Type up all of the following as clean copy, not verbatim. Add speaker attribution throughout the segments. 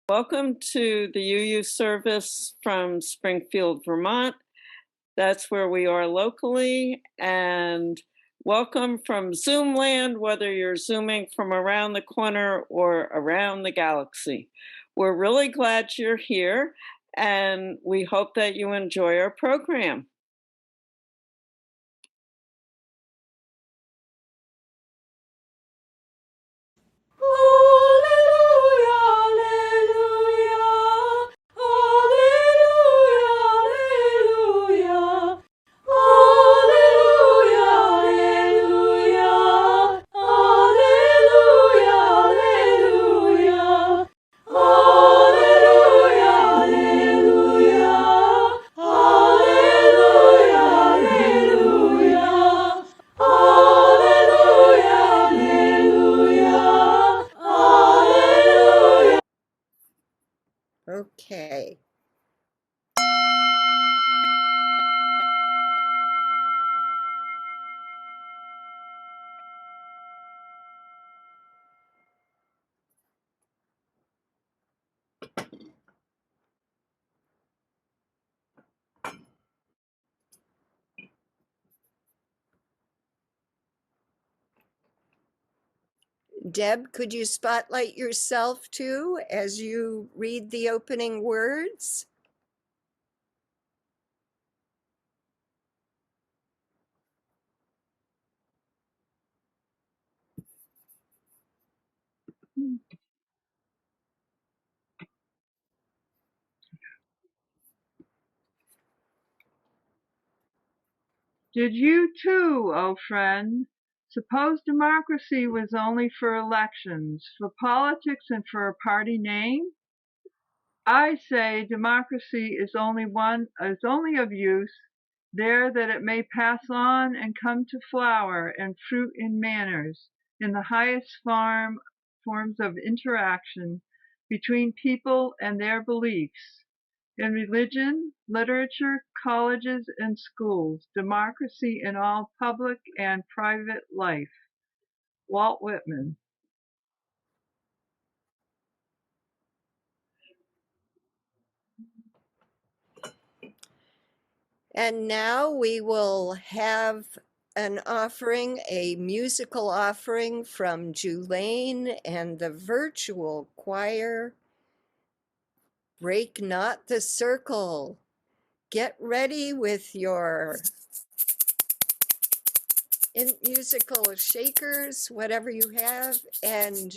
Speaker 1: Welcome to the UU service from Springfield, Vermont. That's where we are locally. And welcome from Zoom land, whether you're Zooming from around the corner or around the galaxy. We're really glad you're here, and we hope that you enjoy our program.
Speaker 2: Okay. Deb, could you spotlight yourself too as you read the opening words?
Speaker 3: Did you too, O friend? Suppose democracy was only for elections, for politics and for a party name? I say democracy is only of use there that it may pass on and come to flower and fruit in manners, in the highest forms of interaction between people and their beliefs. In religion, literature, colleges, and schools, democracy in all public and private life. Walt Whitman.
Speaker 2: And now we will have an offering, a musical offering from Julaine and the virtual choir. Break not the circle. Get ready with your musical shakers, whatever you have, and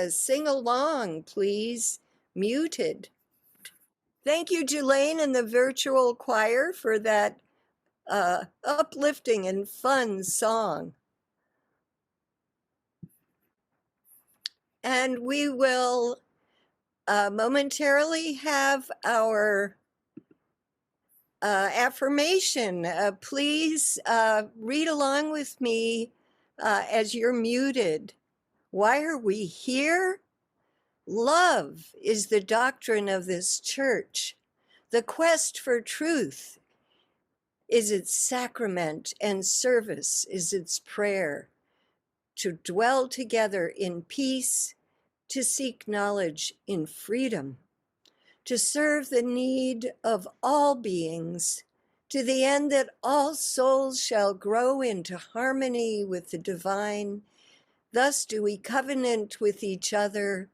Speaker 2: sing along, please, muted. Thank you, Julaine and the virtual choir, for that uplifting and fun song. And we will momentarily have our affirmation. Please read along with me as you're muted. Why are we here? Love is the doctrine of this church. The quest for truth is its sacrament, and service is its prayer. To dwell together in peace, to seek knowledge in freedom, to serve the need of all beings, to the end that all souls shall grow into harmony with the divine. Thus do we covenant with each other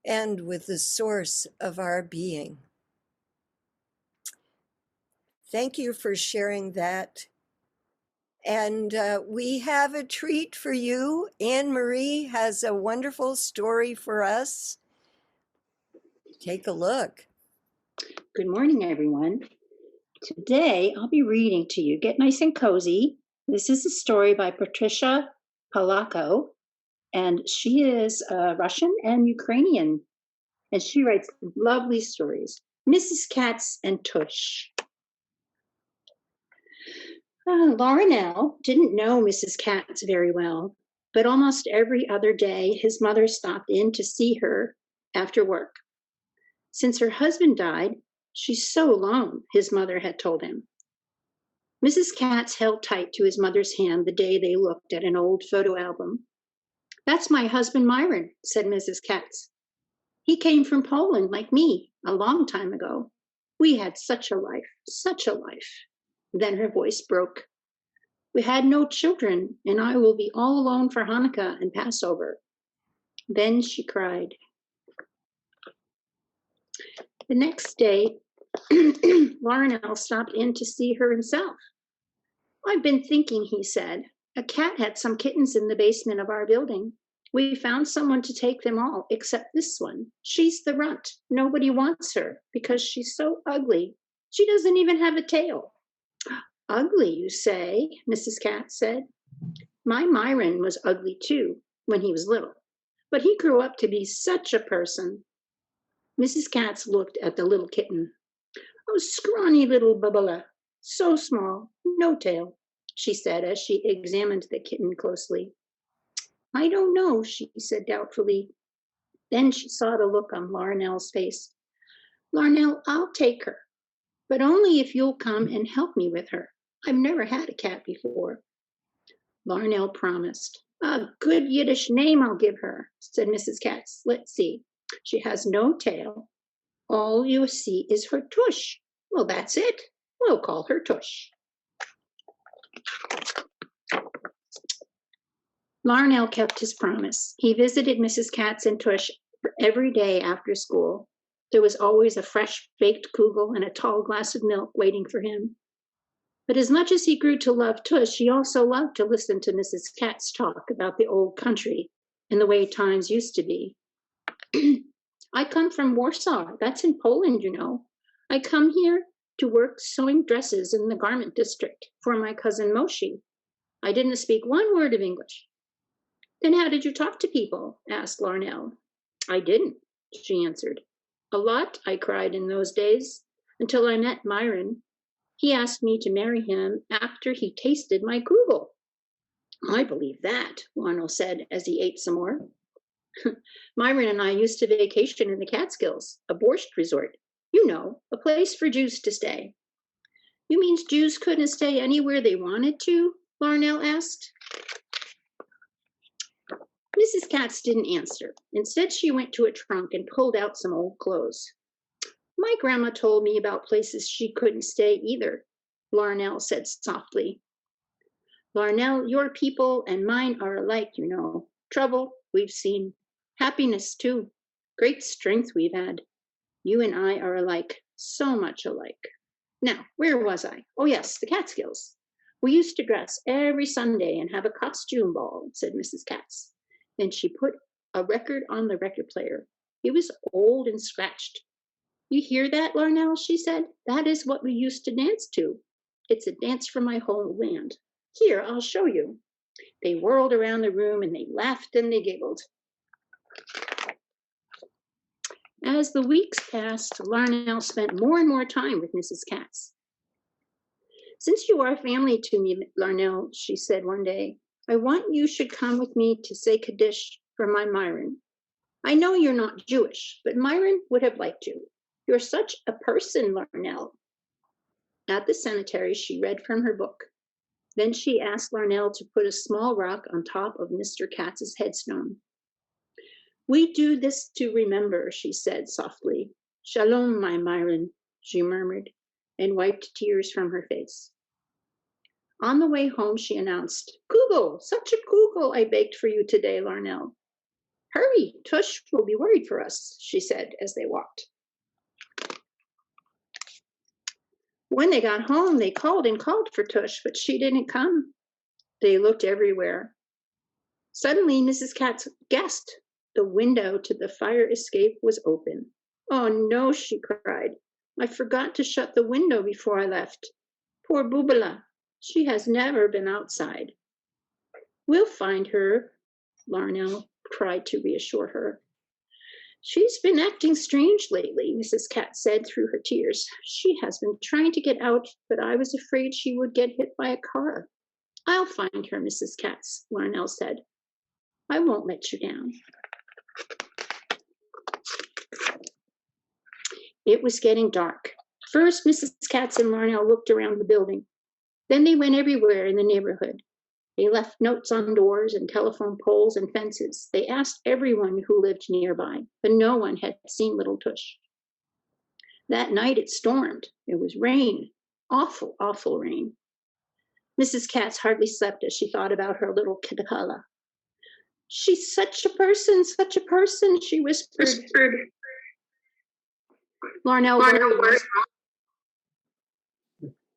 Speaker 2: and with the source of our being. Thank you for sharing that. And we have a treat for you. Anne Marie has a wonderful story for us. Take a look.
Speaker 4: Good morning, everyone. Today, I'll be reading to you. Get nice and cozy. This is a story by Patricia Polacco, and she is Russian and Ukrainian, and she writes lovely stories. Mrs. Katz and Tush. Larnell didn't know Mrs. Katz very well, but almost every other day his mother stopped in to see her after work. Since her husband died, she's so alone, his mother had told him. Mrs. Katz held tight to his mother's hand the day they looked at an old photo album. That's my husband, Myron, said Mrs. Katz. He came from Poland like me a long time ago. We had such a life, such a life. Then her voice broke. We had no children, and I will be all alone for Hanukkah and Passover. Then she cried. The next day, Larnell stopped in to see her himself. I've been thinking, he said. A cat had some kittens in the basement of our building. We found someone to take them all, except this one. She's the runt. Nobody wants her because she's so ugly. She doesn't even have a tail. Ugly, you say, Mrs. Cat said. My Myron was ugly too when he was little, but he grew up to be such a person. Mrs. Katz looked at the little kitten. Oh, scrawny little Bubala, so small, no tail, she said as she examined the kitten closely. I don't know, she said doubtfully. Then she saw the look on Larnell's face. Larnell, I'll take her, but only if you'll come and help me with her. I've never had a cat before. Larnell promised. A good Yiddish name I'll give her, said Mrs. Katz. Let's see. She has no tail. All you see is her tush. Well, that's it. We'll call her Tush. Larnell kept his promise. He visited Mrs. Katz and Tush every day after school. There was always a fresh baked kugel and a tall glass of milk waiting for him. But as much as he grew to love Tush, he also loved to listen to Mrs. Katz talk about the old country and the way times used to be. I come from Warsaw. That's in Poland, you know. I come here to work sewing dresses in the garment district for my cousin Moshe. I didn't speak one word of English. Then how did you talk to people? Asked Larnell. I didn't, she answered. A lot, I cried in those days, until I met Myron. He asked me to marry him after he tasted my kugel. I believe that, Larnell said as he ate some more. Myron and I used to vacation in the Catskills, a borscht resort. You know, a place for Jews to stay. You mean Jews couldn't stay anywhere they wanted to? Larnell asked. Mrs. Katz didn't answer. Instead, she went to a trunk and pulled out some old clothes. My grandma told me about places she couldn't stay either, Larnell said softly. Larnell, your people and mine are alike, you know. Trouble, we've seen. Happiness, too. Great strength we've had. You and I are alike, so much alike. Now, where was I? Oh, yes, the Catskills. We used to dress every Sunday and have a costume ball, said Mrs. Katz. Then she put a record on the record player. It was old and scratched. You hear that, Larnell, she said. That is what we used to dance to. It's a dance from my homeland. Here, I'll show you. They whirled around the room and they laughed and they giggled. As the weeks passed, Larnell spent more and more time with Mrs. Katz. Since you are family to me, Larnell, she said one day, I want you should come with me to say Kaddish for my Myron. I know you're not Jewish, but Myron would have liked you. You're such a person, Larnell. At the cemetery, she read from her book. Then she asked Larnell to put a small rock on top of Mr. Katz's headstone. We do this to remember, she said softly. Shalom, my Myron, she murmured, and wiped tears from her face. On the way home, she announced, Kugel, such a kugel I baked for you today, Larnell. Hurry, Tush will be worried for us, she said as they walked. When they got home, they called and called for Tush, but she didn't come. They looked everywhere. Suddenly, Mrs. Katz guessed the window to the fire escape was open. Oh no, she cried. I forgot to shut the window before I left. Poor Bubala. She has never been outside. We'll find her, Larnell tried to reassure her. She's been acting strange lately, Mrs. Katz said through her tears. She has been trying to get out, but I was afraid she would get hit by a car. I'll find her, Mrs. Katz, Larnell said. I won't let you down. It was getting dark. First, Mrs. Katz and Larnell looked around the building. Then they went everywhere in the neighborhood. They left notes on doors and telephone poles and fences. They asked everyone who lived nearby, but no one had seen little Tush. That night it stormed. It was rain, awful, awful rain. Mrs. Katz hardly slept as she thought about her little Kitakala. She's such a person, she whispered. Larnell worried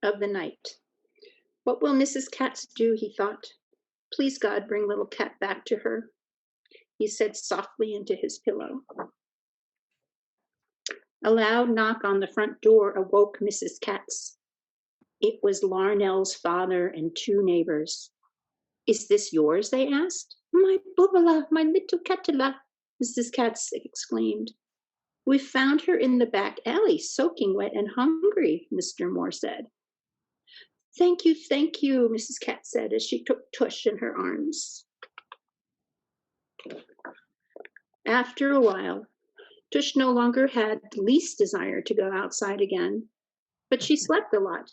Speaker 4: of the night. What will Mrs. Katz do, he thought. Please, God, bring little Cat back to her, he said softly into his pillow. A loud knock on the front door awoke Mrs. Katz. It was Larnell's father and two neighbors. Is this yours? They asked. My Bubala, my little Catala, Mrs. Katz exclaimed. We found her in the back alley, soaking wet and hungry, Mr. Moore said. Thank you, Mrs. Katz said as she took Tush in her arms. After a while, Tush no longer had the least desire to go outside again, but she slept a lot,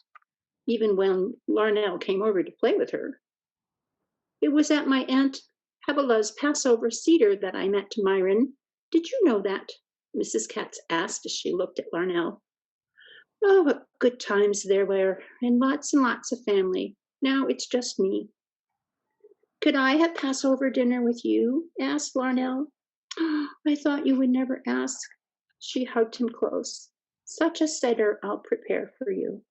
Speaker 4: even when Larnell came over to play with her. It was at my Aunt Hebela's Passover Seder that I met Myron. Did you know that? Mrs. Katz asked as she looked at Larnell. Oh, what good times there were, and lots of family. Now it's just me. Could I have Passover dinner with you? Asked Larnell. Oh, I thought you would never ask. She hugged him close. Such a seder I'll prepare for you.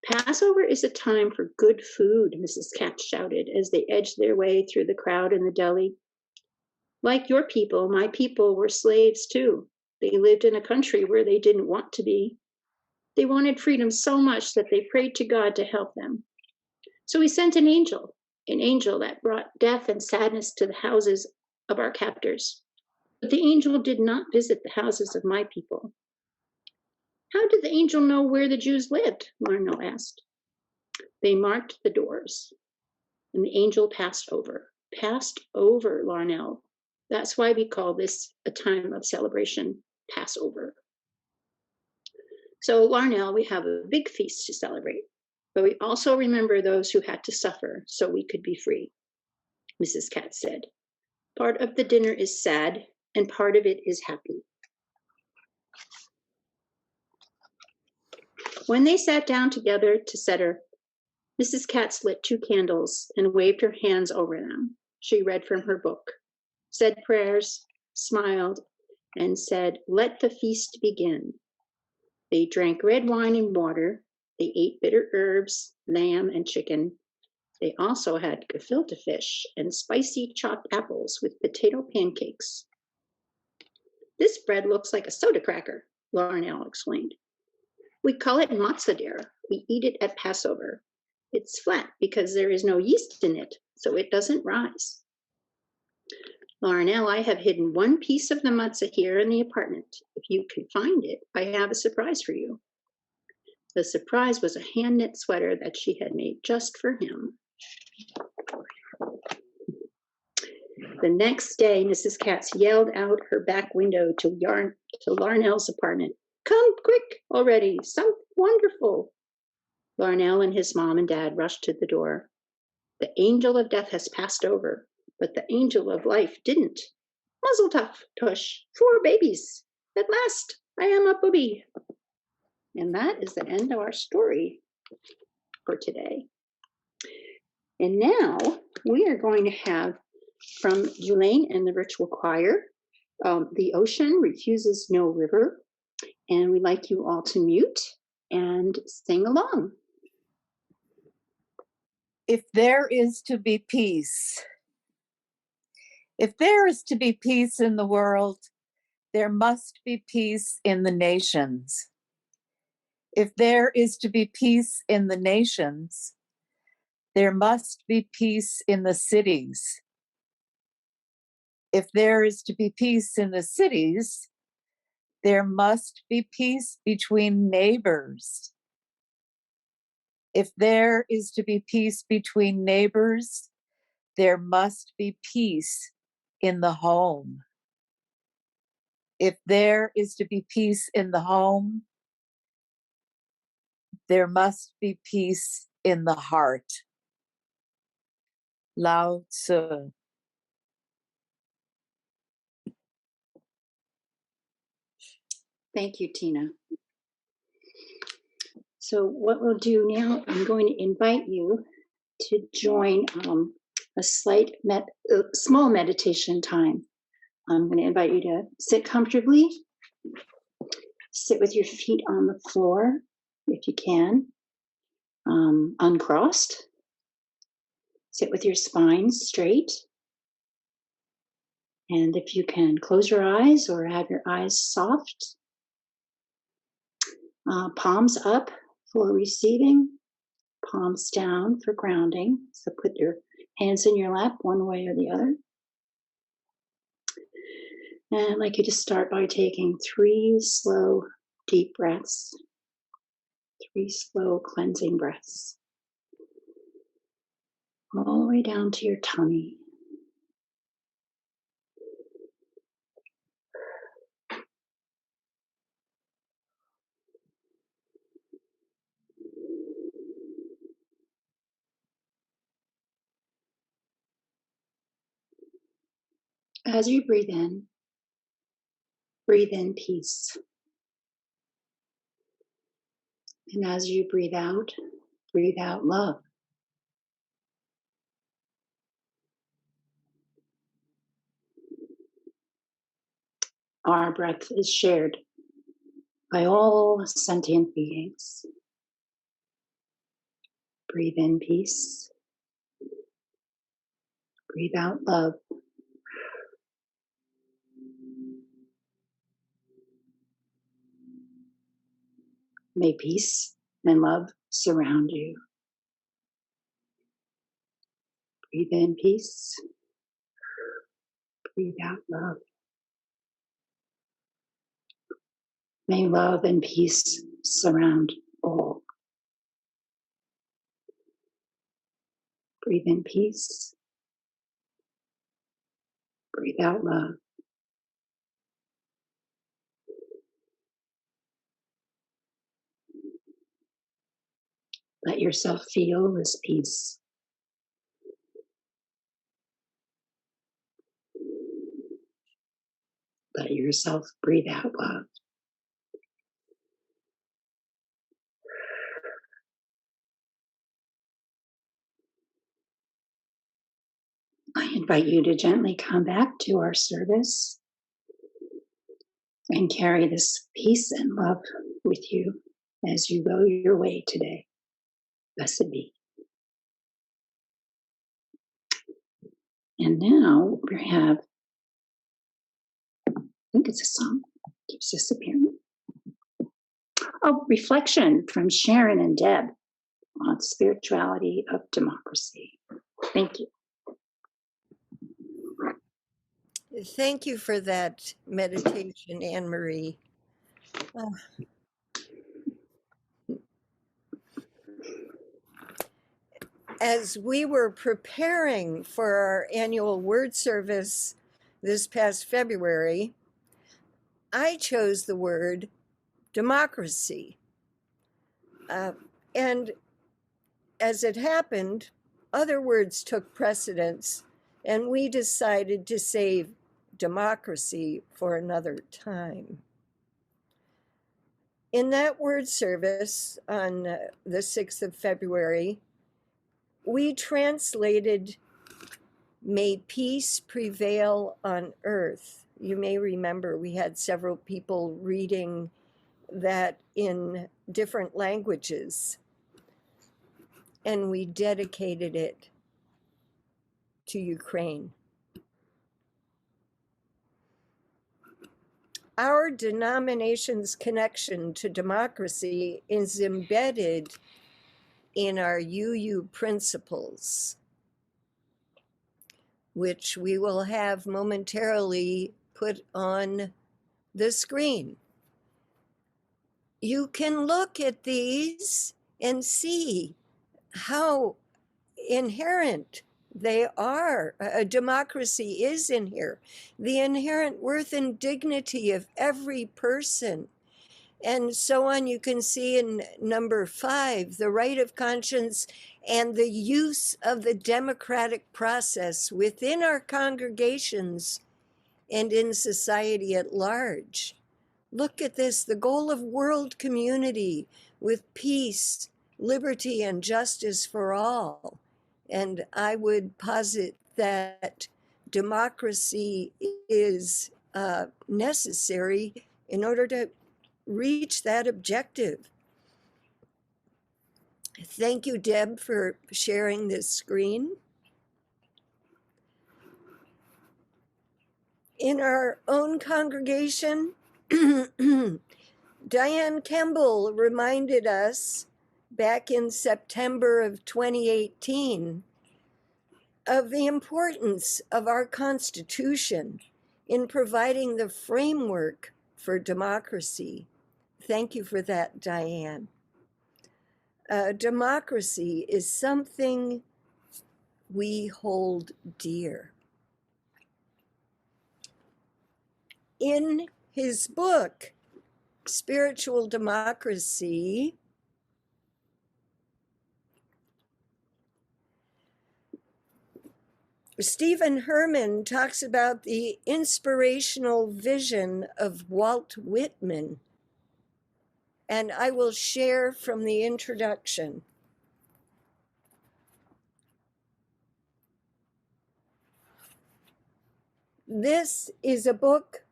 Speaker 4: Passover is a time for good food, Mrs. Katz shouted as they edged their way through the crowd in the deli. Like your people, my people were slaves too. They lived in a country where they didn't want to be. They wanted freedom so much that they prayed to God to help them. So he sent an angel that brought death and sadness to the houses of our captors. But the angel did not visit the houses of my people. How did the angel know where the Jews lived? Larnell asked. They marked the doors, and the angel passed over. Passed over, Larnell. That's why we call this a time of celebration, Passover. So, Larnell, we have a big feast to celebrate, but we also remember those who had to suffer so we could be free, Mrs. Katz said. Part of the dinner is sad, and part of it is happy. When they sat down together to seder, Mrs. Katz lit 2 candles and waved her hands over them. She read from her book, said prayers, smiled, and said, let the feast begin. They drank red wine and water. They ate bitter herbs, lamb, and chicken. They also had gefilte fish and spicy chopped apples with potato pancakes. This bread looks like a soda cracker, Larnell explained. We call it matzah there. We eat it at Passover. It's flat because there is no yeast in it, so it doesn't rise. Larnell, I have hidden one piece of the matzah here in the apartment. If you can find it, I have a surprise for you. The surprise was a hand-knit sweater that she had made just for him. The next day, Mrs. Katz yelled out her back window to Larnell's apartment. Come quick already, something wonderful. Larnell and his mom and dad rushed to the door. The angel of death has passed over, but the angel of life didn't. Muzzle tough, Tush, 4 babies. At last, I am a booby. And that is the end of our story for today. And now we are going to have from Elaine and the Virtual Choir, The Ocean Refuses No River. And we'd like you all to mute and sing along.
Speaker 5: If there is to be peace, if there is to be peace in the world, there must be peace in the nations. If there is to be peace in the nations, there must be peace in the cities. If there is to be peace in the cities, there must be peace between neighbors. If there is to be peace between neighbors, there must be peace in the home. If there is to be peace in the home, there must be peace in the heart. Lao Tzu.
Speaker 4: Thank you, Tina. So what we'll do now, I'm going to invite you to join a small meditation time. I'm going to invite you to sit comfortably, sit with your feet on the floor if you can, uncrossed. Sit with your spine straight. And if you can, close your eyes or have your eyes soft. Palms up for receiving, palms down for grounding. So put your hands in your lap one way or the other. And I'd like you to start by taking 3 slow, deep breaths. 3 slow, cleansing breaths. All the way down to your tummy. As you breathe in peace. And as you breathe out love. Our breath is shared by all sentient beings. Breathe in peace. Breathe out love. May peace and love surround you. Breathe in peace. Breathe out love. May love and peace surround all. Breathe in peace. Breathe out love. Let yourself feel this peace. Let yourself breathe out love. I invite you to gently come back to our service and carry this peace and love with you as you go your way today. Blessed be. And now we have, I think it's a song, keeps disappearing. Oh, reflection from Sharon and Deb on spirituality of democracy. Thank you.
Speaker 2: Thank you for that meditation, Anne Marie. As we were preparing for our annual word service this past February, I chose the word democracy. And as it happened, other words took precedence, and we decided to save democracy for another time. In that word service on the 6th of February, we translated, "May peace prevail on earth." You may remember we had several people reading that in different languages, and we dedicated it to Ukraine. Our denomination's connection to democracy is embedded in our UU principles, which we will have momentarily put on the screen. You can look at these and see how inherent they are. A democracy is in here. The inherent worth and dignity of every person, and so on. You can see in number 5, the right of conscience and the use of the democratic process within our congregations and in society at large. Look at this, the goal of world community with peace, liberty, and justice for all. And I would posit that democracy is necessary in order to reach that objective. Thank you, Deb, for sharing this screen. In our own congregation, Diane Kemble reminded us back in September of 2018 of the importance of our Constitution in providing the framework for democracy. Thank you for that, Diane. Democracy is something we hold dear. In his book, Spiritual Democracy, Stephen Herman talks about the inspirational vision of Walt Whitman, and I will share from the introduction. This is a book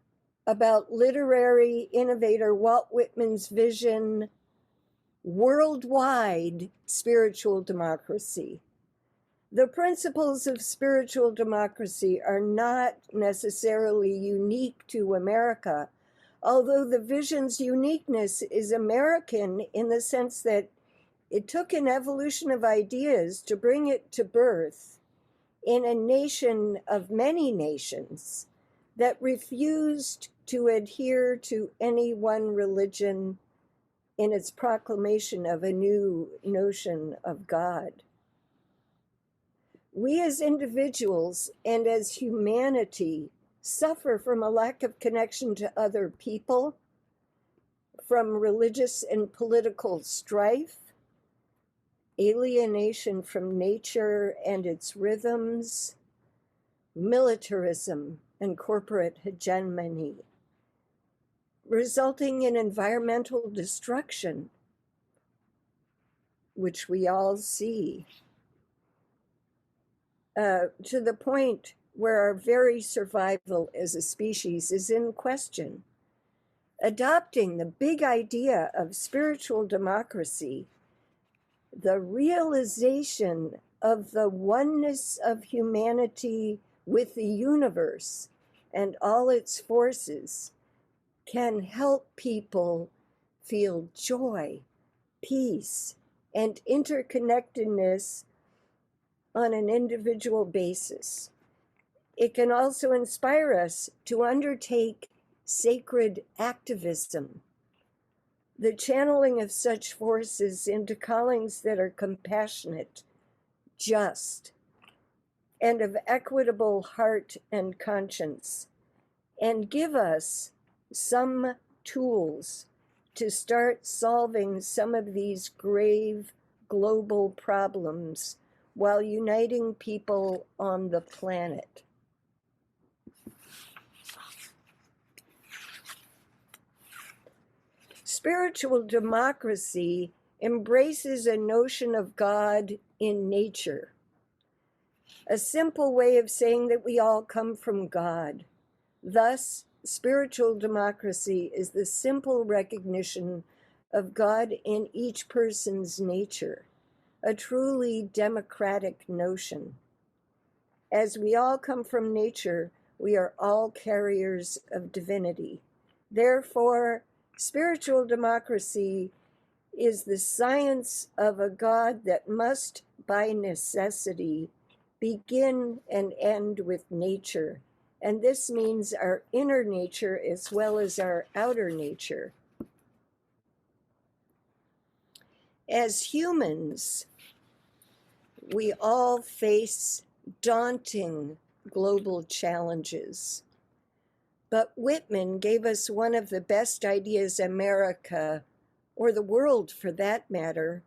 Speaker 2: about literary innovator Walt Whitman's vision, worldwide spiritual democracy. The principles of spiritual democracy are not necessarily unique to America, although the vision's uniqueness is American in the sense that it took an evolution of ideas to bring it to birth in a nation of many nations that refused to adhere to any one religion in its proclamation of a new notion of God. We as individuals and as humanity suffer from a lack of connection to other people, from religious and political strife, alienation from nature and its rhythms, militarism and corporate hegemony, resulting in environmental destruction, which we all see, to the point where our very survival as a species is in question. Adopting the big idea of spiritual democracy, the realization of the oneness of humanity with the universe and all its forces, can help people feel joy, peace, and interconnectedness on an individual basis. It can also inspire us to undertake sacred activism, the channeling of such forces into callings that are compassionate, just, and of equitable heart and conscience, and give us some tools to start solving some of these grave global problems while uniting people on the planet. Spiritual democracy embraces a notion of God in nature, a simple way of saying that we all come from God. Thus, spiritual democracy is the simple recognition of God in each person's nature, a truly democratic notion. As we all come from nature, we are all carriers of divinity. Therefore, spiritual democracy is the science of a God that must, by necessity, begin and end with nature. And this means our inner nature as well as our outer nature. As humans, we all face daunting global challenges. But Whitman gave us one of the best ideas America, or the world for that matter,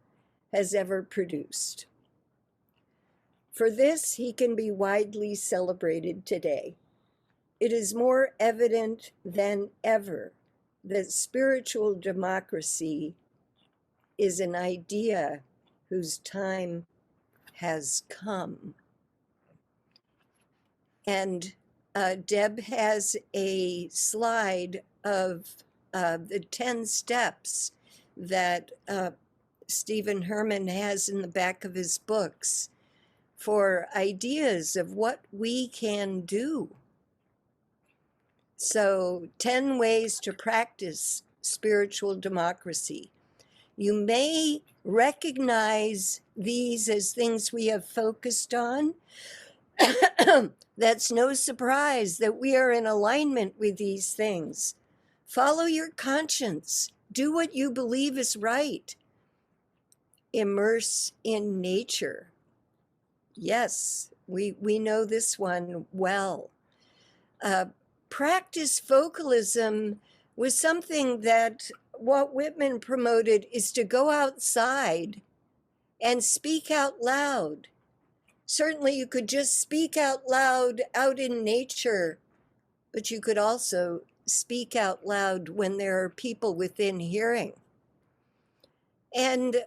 Speaker 2: has ever produced. For this, he can be widely celebrated today. It is more evident than ever that spiritual democracy is an idea whose time has come. And Deb has a slide of the 10 steps that Stephen Herman has in the back of his books for ideas of what we can do. So 10 ways to practice spiritual democracy. You may recognize these as things we have focused on. That's no surprise that we are in alignment with these things. Follow your conscience. Do what you believe is right. Immerse in nature. Yes, we know this one well. Practice vocalism was something that Walt Whitman promoted, is to go outside and speak out loud. Certainly you could just speak out loud out in nature, but you could also speak out loud when there are people within hearing. And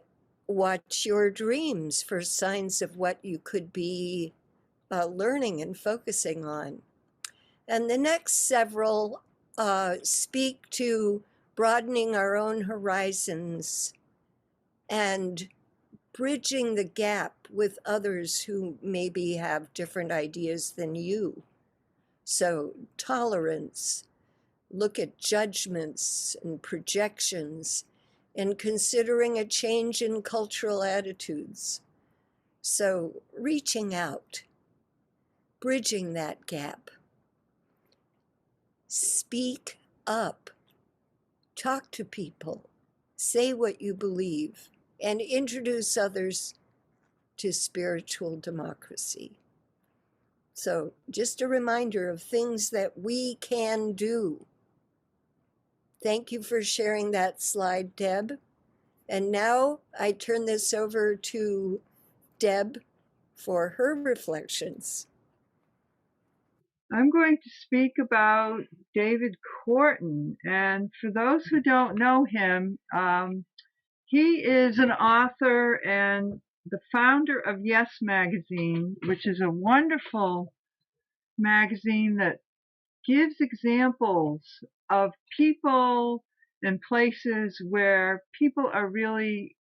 Speaker 2: watch your dreams for signs of what you could be learning and focusing on. And the next several speak to broadening our own horizons and bridging the gap with others who maybe have different ideas than you. So tolerance, look at judgments and projections, and considering a change in cultural attitudes. So reaching out, bridging that gap. Speak up, talk to people, say what you believe, and introduce others to spiritual democracy. So just a reminder of things that we can do. Thank you for sharing that slide, Deb. And now I turn this over to Deb for her reflections.
Speaker 3: I'm going to speak about David Corton. And for those who don't know him, he is an author and the founder of Yes Magazine, which is a wonderful magazine that gives examples of people and places where people are really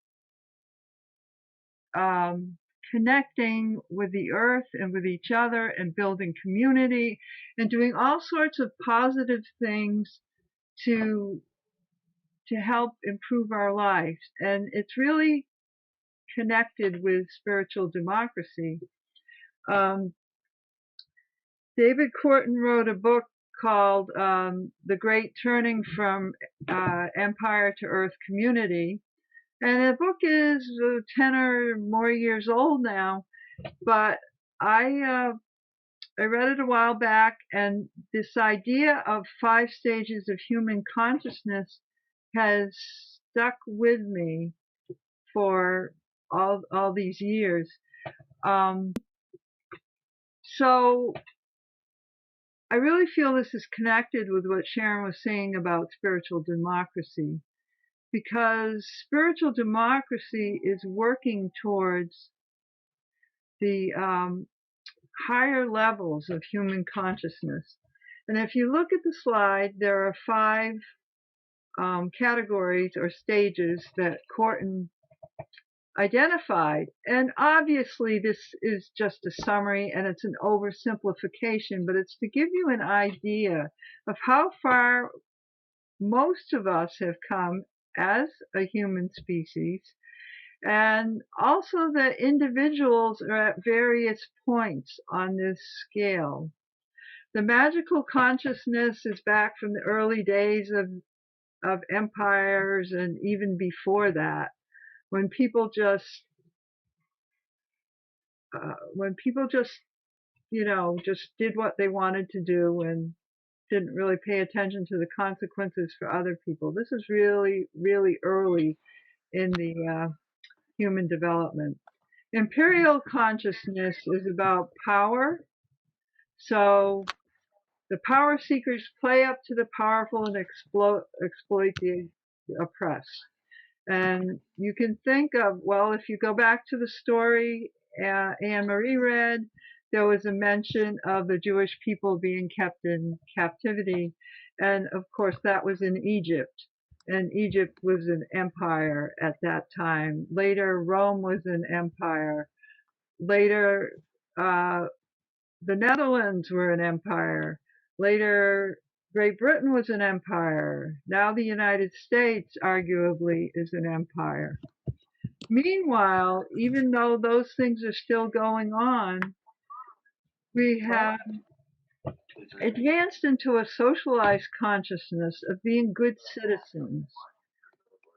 Speaker 3: connecting with the earth and with each other and building community and doing all sorts of positive things to help improve our lives. And it's really connected with spiritual democracy. David Corton wrote a book called The Great Turning from Empire to Earth Community. And the book is 10 or more years old now, but I read it a while back, and this idea of 5 stages of human consciousness has stuck with me for all these years. So I really feel this is connected with what Sharon was saying about spiritual democracy, because spiritual democracy is working towards the higher levels of human consciousness. And if you look at the slide, there are 5 categories or stages that Corton identified. And obviously this is just a summary and it's an oversimplification, but it's to give you an idea of how far most of us have come as a human species, and also that individuals are at various points on this scale. The magical consciousness is back from the early days of empires and even before that, when people just just did what they wanted to do, and didn't really pay attention to the consequences for other people. This is really, really early in the human development. Imperial consciousness is about power. So the power seekers play up to the powerful and exploit the oppressed. And you can think of, well, if you go back to the story Anne Marie read, there was a mention of the Jewish people being kept in captivity. And of course, that was in Egypt. And Egypt was an empire at that time. Later, Rome was an empire. Later, the Netherlands were an empire. Later, Great Britain was an empire. Now the United States, arguably, is an empire. Meanwhile, even though those things are still going on, we have advanced into a socialized consciousness of being good citizens,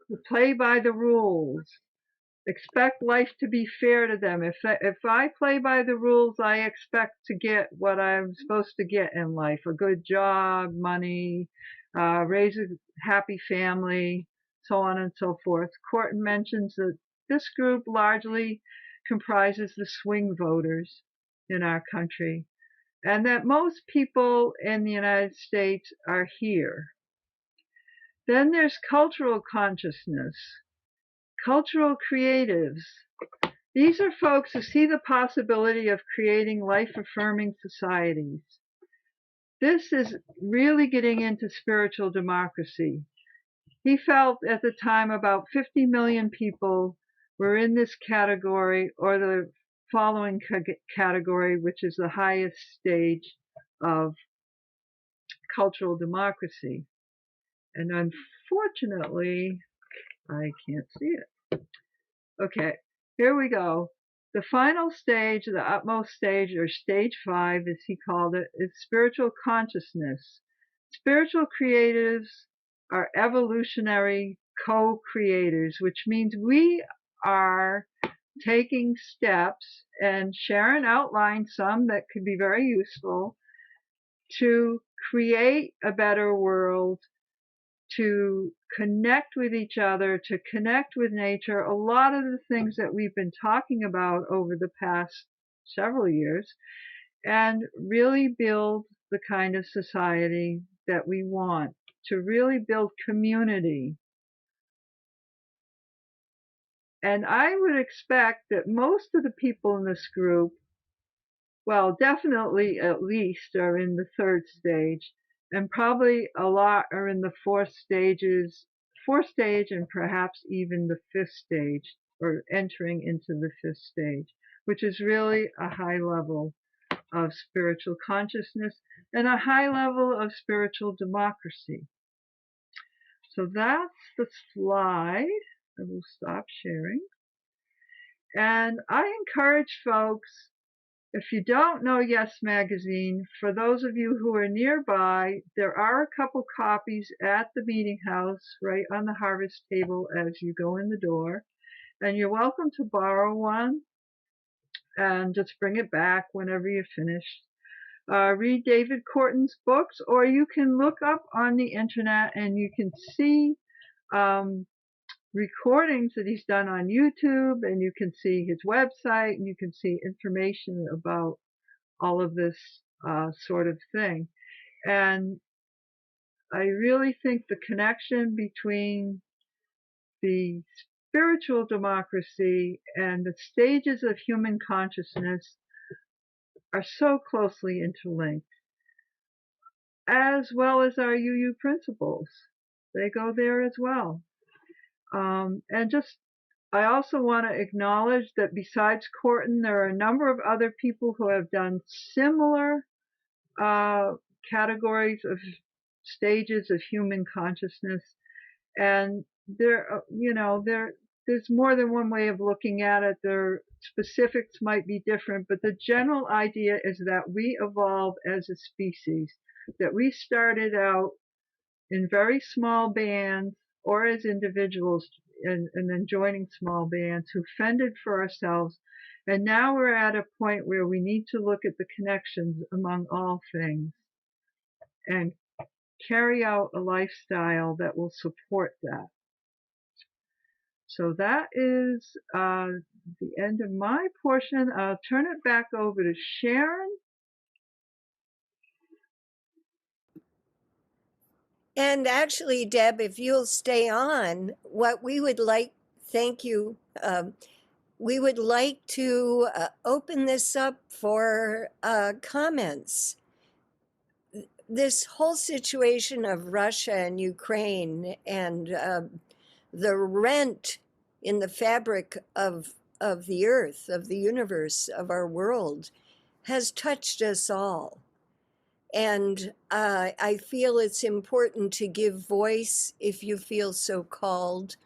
Speaker 3: who play by the rules, expect life to be fair to them. If I play by the rules, I expect to get what I'm supposed to get in life: a good job, money, raise a happy family, so on and so forth. Corton mentions that this group largely comprises the swing voters in our country, and that most people in the United States are here. Then there's cultural consciousness. Cultural creatives. These are folks who see the possibility of creating life-affirming societies. This is really getting into spiritual democracy. He felt at the time about 50 million people were in this category, or the following category, which is the highest stage of cultural democracy. And unfortunately, I can't see it. Okay, here we go. The final stage, the utmost stage, or stage 5 as he called it, is spiritual consciousness. Spiritual creatives are evolutionary co-creators, which means we are taking steps, and Sharon outlined some that could be very useful, to create a better world, to connect with each other, to connect with nature. A lot of the things that we've been talking about over the past several years, and really build the kind of society that we want, to really build community. And I would expect that most of the people in this group, well, definitely at least are in the 3rd stage, and probably a lot are in the 4th stage and perhaps even the 5th stage, or entering into the 5th stage, which is really a high level of spiritual consciousness and a high level of spiritual democracy. So that's the slide. I will stop sharing. And I encourage folks, if you don't know Yes Magazine, for those of you who are nearby, there are a couple copies at the meeting house right on the harvest table as you go in the door. And you're welcome to borrow one and just bring it back whenever you're finished. Read David Corton's books, or you can look up on the internet and you can see recordings that he's done on YouTube, and you can see his website, and you can see information about all of this sort of thing. And I really think the connection between the spiritual democracy and the stages of human consciousness are so closely interlinked, as well as our UU principles. They go there as well. And just, I also want to acknowledge that besides Corton, there are a number of other people who have done similar categories of stages of human consciousness. And there, there's more than one way of looking at it. Their specifics might be different, but the general idea is that we evolve as a species, that we started out in very small bands or as individuals, and then joining small bands who fended for ourselves. And now we're at a point where we need to look at the connections among all things. and carry out a lifestyle that will support that. So that is the end of my portion. I'll turn it back over to Sharon.
Speaker 2: And actually, Deb, if you'll stay on, what we would like, thank you. We would like to open this up for comments. This whole situation of Russia and Ukraine and the rent in the fabric of the earth, of the universe, of our world, has touched us all. And I feel it's important to give voice, if you feel so called,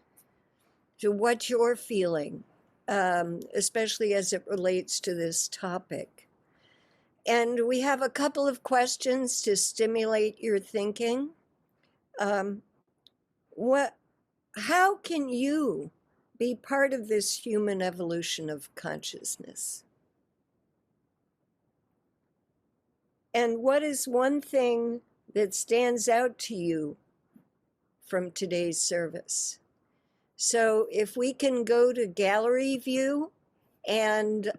Speaker 2: to what you're feeling, especially as it relates to this topic. And we have a couple of questions to stimulate your thinking. How can you be part of this human evolution of consciousness? And what is one thing that stands out to you from today's service? So if we can go to gallery view, and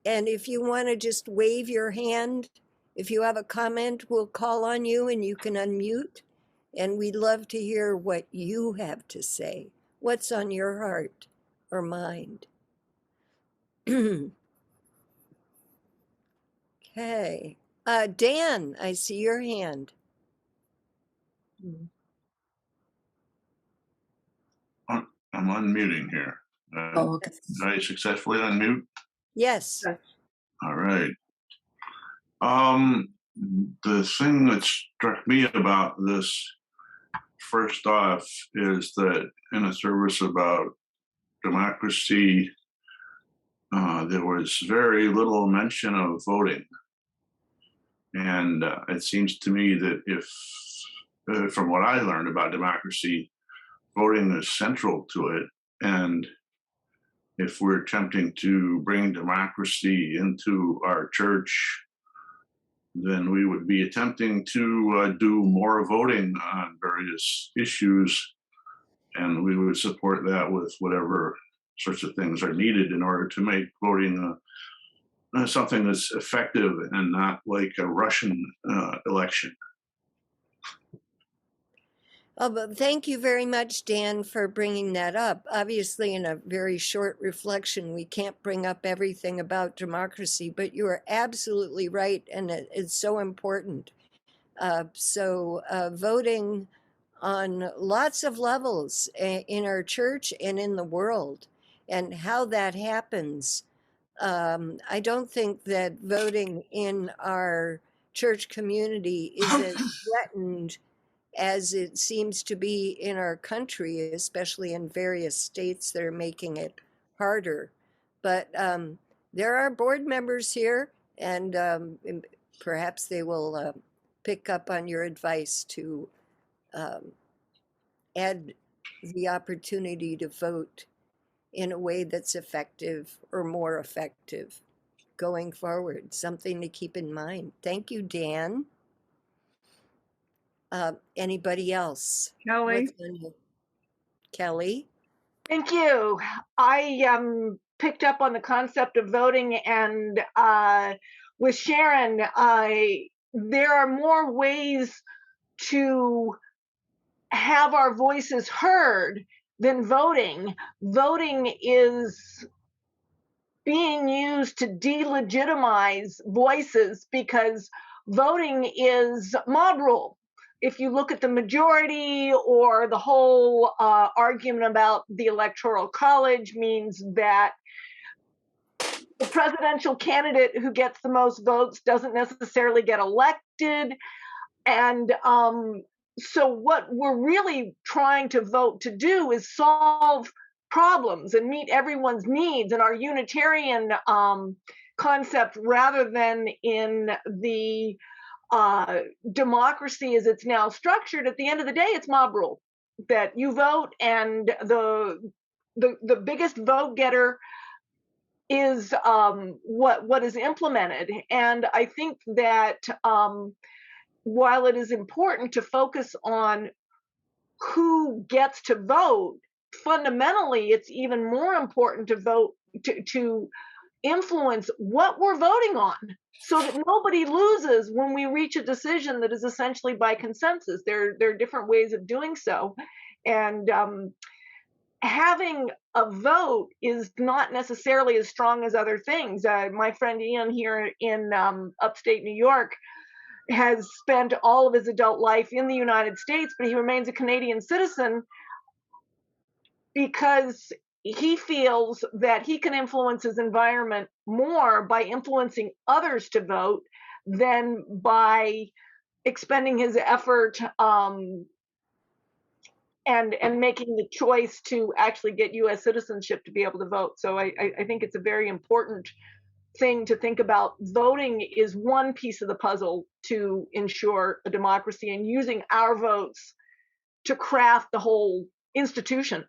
Speaker 2: if you want to just wave your hand, if you have a comment, we'll call on you and you can unmute. And we'd love to hear what you have to say. What's on your heart or mind? Okay. Dan, I see your hand.
Speaker 6: I'm unmuting here.
Speaker 5: Okay.
Speaker 6: Did I successfully unmute?
Speaker 2: Yes.
Speaker 6: All right. The thing that struck me about this first off is that in a service about democracy, there was very little mention of voting. And it seems to me that if, from what I learned about democracy, voting is central to it. And if we're attempting to bring democracy into our church, then we would be attempting to do more voting on various issues. And we would support that with whatever sorts of things are needed in order to make voting something that's effective and not like a Russian election.
Speaker 2: Oh, but thank you very much, Dan, for bringing that up. Obviously, in a very short reflection, we can't bring up everything about democracy, but you are absolutely right, and it's so important. Voting on lots of levels in our church and in the world, and how that happens. I don't think that voting in our church community is as threatened as it seems to be in our country, especially in various states that are making it harder. But there are board members here, and perhaps they will pick up on your advice to add the opportunity to vote in a way that's effective or more effective going forward. Something to keep in mind. Thank you, Dan. Anybody else?
Speaker 3: Kelly.
Speaker 2: Kelly?
Speaker 7: Thank you. I picked up on the concept of voting, and with Sharon, there are more ways to have our voices heard than voting. Voting is being used to delegitimize voices because voting is mob rule. If you look at the majority, or the whole argument about the Electoral College means that the presidential candidate who gets the most votes doesn't necessarily get elected. And so what we're really trying to vote to do is solve problems and meet everyone's needs in our Unitarian concept, rather than in the democracy as it's now structured. At the end of the day, it's mob rule, that you vote, and the biggest vote getter is what is implemented. And I think that while it is important to focus on who gets to vote, fundamentally, it's even more important to vote to influence what we're voting on so that nobody loses when we reach a decision that is essentially by consensus. There are different ways of doing so. And having a vote is not necessarily as strong as other things. My friend Ian here in upstate New York has spent all of his adult life in the United States, but he remains a Canadian citizen because he feels that he can influence his environment more by influencing others to vote than by expending his effort and making the choice to actually get U.S. citizenship to be able to vote. So I think it's a very important thing to think about. Voting is one piece of the puzzle to ensure a democracy, and using our votes to craft the whole institution.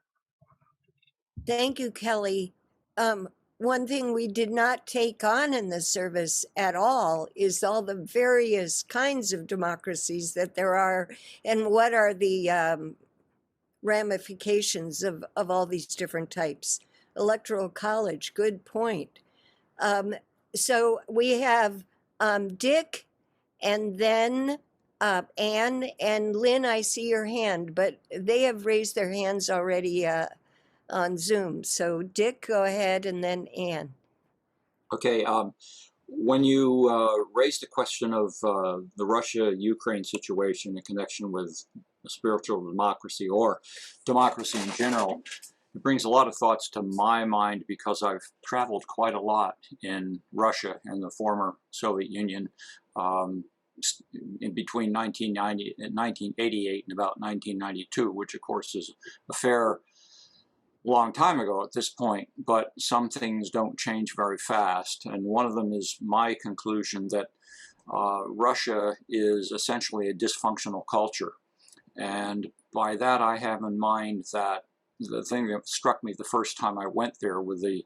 Speaker 2: Thank you, Kelly. One thing we did not take on in the service at all is all the various kinds of democracies that there are, and what are the ramifications of all these different types. Electoral college, good point. So we have Dick, and then Anne and Lynn. I see your hand, but they have raised their hands already on Zoom. So Dick, go ahead, and then Anne.
Speaker 8: Okay. When you raised the question of the Russia-Ukraine situation in connection with spiritual democracy or democracy in general, it brings a lot of thoughts to my mind because I've traveled quite a lot in Russia and the former Soviet Union in between 1990 and 1988 and about 1992, which of course is a fair long time ago at this point, but some things don't change very fast. And one of them is my conclusion that Russia is essentially a dysfunctional culture. And by that I have in mind that the thing that struck me the first time I went there with the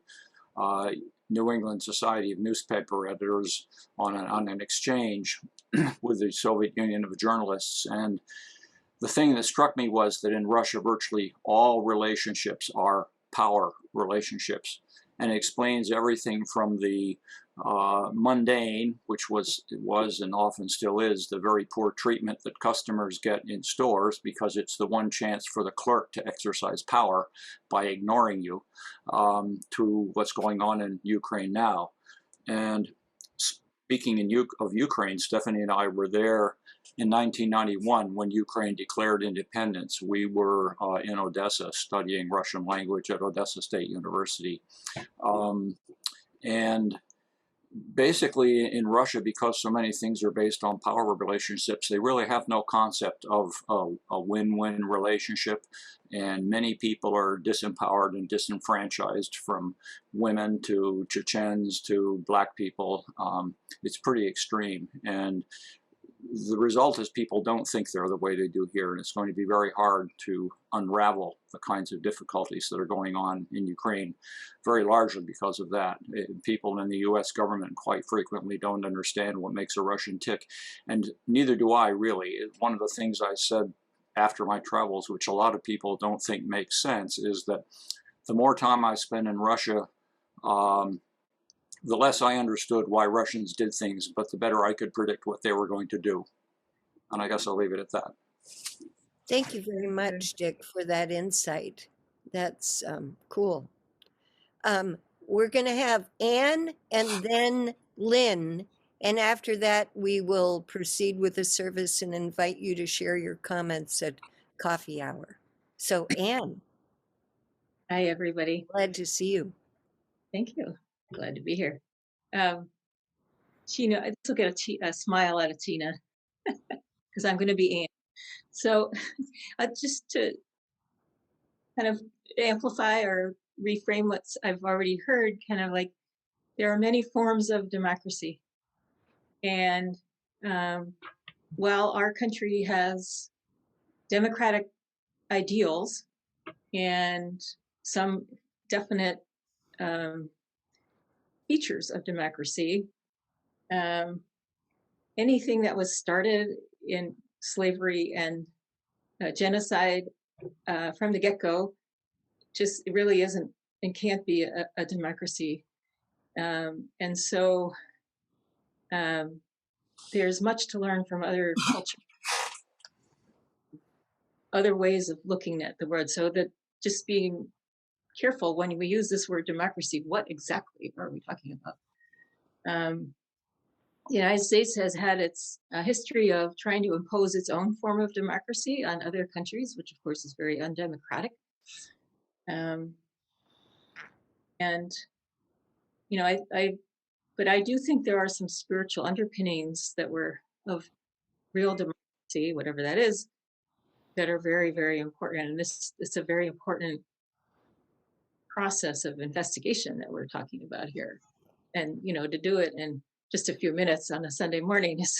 Speaker 8: New England Society of Newspaper Editors on an exchange with the Soviet Union of Journalists. And the thing that struck me was that in Russia, virtually all relationships are power relationships. And it explains everything from the mundane, which was and often still is, the very poor treatment that customers get in stores because it's the one chance for the clerk to exercise power by ignoring you, to what's going on in Ukraine now. And speaking of Ukraine, Stephanie and I were there in 1991 when Ukraine declared independence. We were in Odessa studying Russian language at Odessa State University. And basically in Russia, because so many things are based on power relationships, they really have no concept of a win-win relationship. And many people are disempowered and disenfranchised, from women to Chechens to black people. It's pretty extreme. And the result is people don't think they're the way they do here, and it's going to be very hard to unravel the kinds of difficulties that are going on in Ukraine, very largely because of that. People in the US government quite frequently don't understand what makes a Russian tick, and neither do I really. One of the things I said after my travels, which a lot of people don't think makes sense, is that the more time I spend in Russia, the less I understood why Russians did things, but the better I could predict what they were going to do. And I guess I'll leave it at that.
Speaker 2: Thank you very much, Dick, for that insight. That's cool. We're going to have Anne and then Lynn, and after that we will proceed with the service and invite you to share your comments at coffee hour. So Anne.
Speaker 9: Hi, everybody.
Speaker 2: Glad to see you.
Speaker 9: Thank you. Glad to be here. Tina, this will get a smile out of Tina because I'm going to be Anne. So just to kind of amplify or reframe what I've already heard, kind of like there are many forms of democracy. And while our country has democratic ideals and some definite features of democracy, anything that was started in slavery and genocide from the get-go. Just it really isn't and can't be a democracy. And so there's much to learn from other cultures, other ways of looking at the word. So that just being careful when we use this word democracy, what exactly are we talking about? The United States has had its history of trying to impose its own form of democracy on other countries, which of course is very undemocratic. And you know, but I do think there are some spiritual underpinnings that were of real democracy, whatever that is, that are very, very important. And it's a very important process of investigation that we're talking about here. And, you know, to do it in just a few minutes on a Sunday morning is,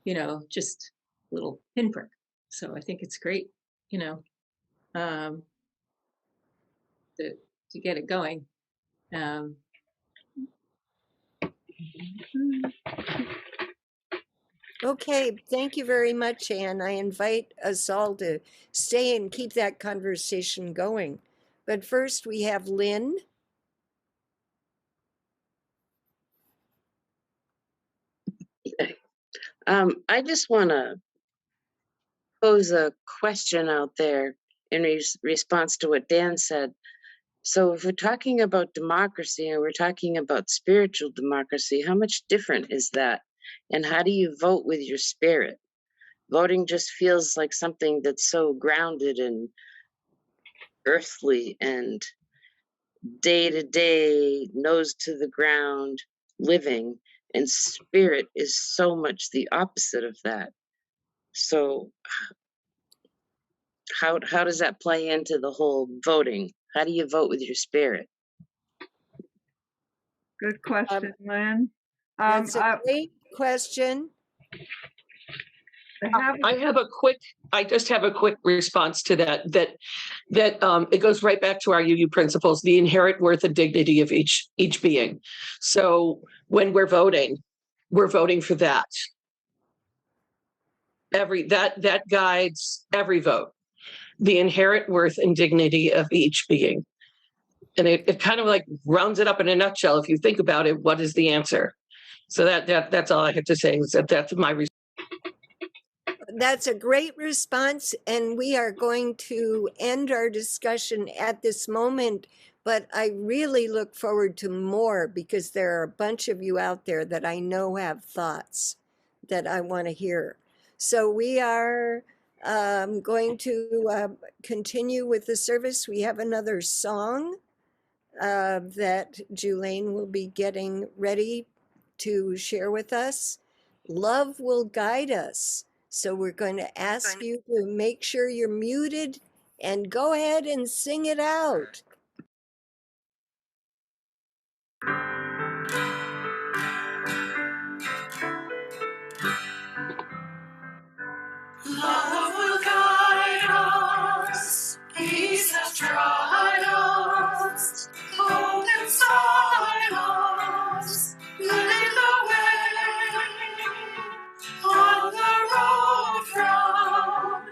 Speaker 9: you know, just a little pinprick. So I think it's great, you know, to get it going.
Speaker 2: Okay, thank you very much, Anne. I invite us all to stay and keep that conversation going. But first we have Lynn.
Speaker 10: I just want to pose a question out there in response to what Dan said. So if we're talking about democracy and we're talking about spiritual democracy, how much different is that? And how do you vote with your spirit? Voting just feels like something that's so grounded and earthly and day to day, nose to the ground living. And spirit is so much the opposite of that. So how does that play into the whole voting? How do you vote with your spirit?
Speaker 3: Good question, Lynn.
Speaker 2: That's a great question.
Speaker 11: I just have a quick response to that it goes right back to our UU principles, the inherent worth and dignity of each being. So when we're voting for that. That guides every vote, the inherent worth and dignity of each being. And it kind of like rounds it up in a nutshell. If you think about it, what is the answer? So that's all I have to say. Is that's my response.
Speaker 2: That's a great response, and we are going to end our discussion at this moment, but I really look forward to more because there are a bunch of you out there that I know have thoughts that I want to hear. So we are going to continue with the service. We have another song that Julaine will be getting ready to share with us. Love Will Guide Us. So we're going to ask you to make sure you're muted and go ahead and sing it out.
Speaker 12: Love will guide us, peace has tried us, hope inside us, lead the way on the road from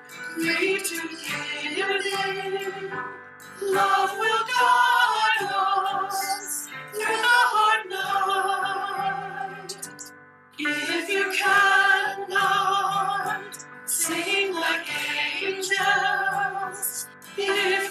Speaker 12: me to healing. Love will guide us through the hard night. If you cannot sing like angels, if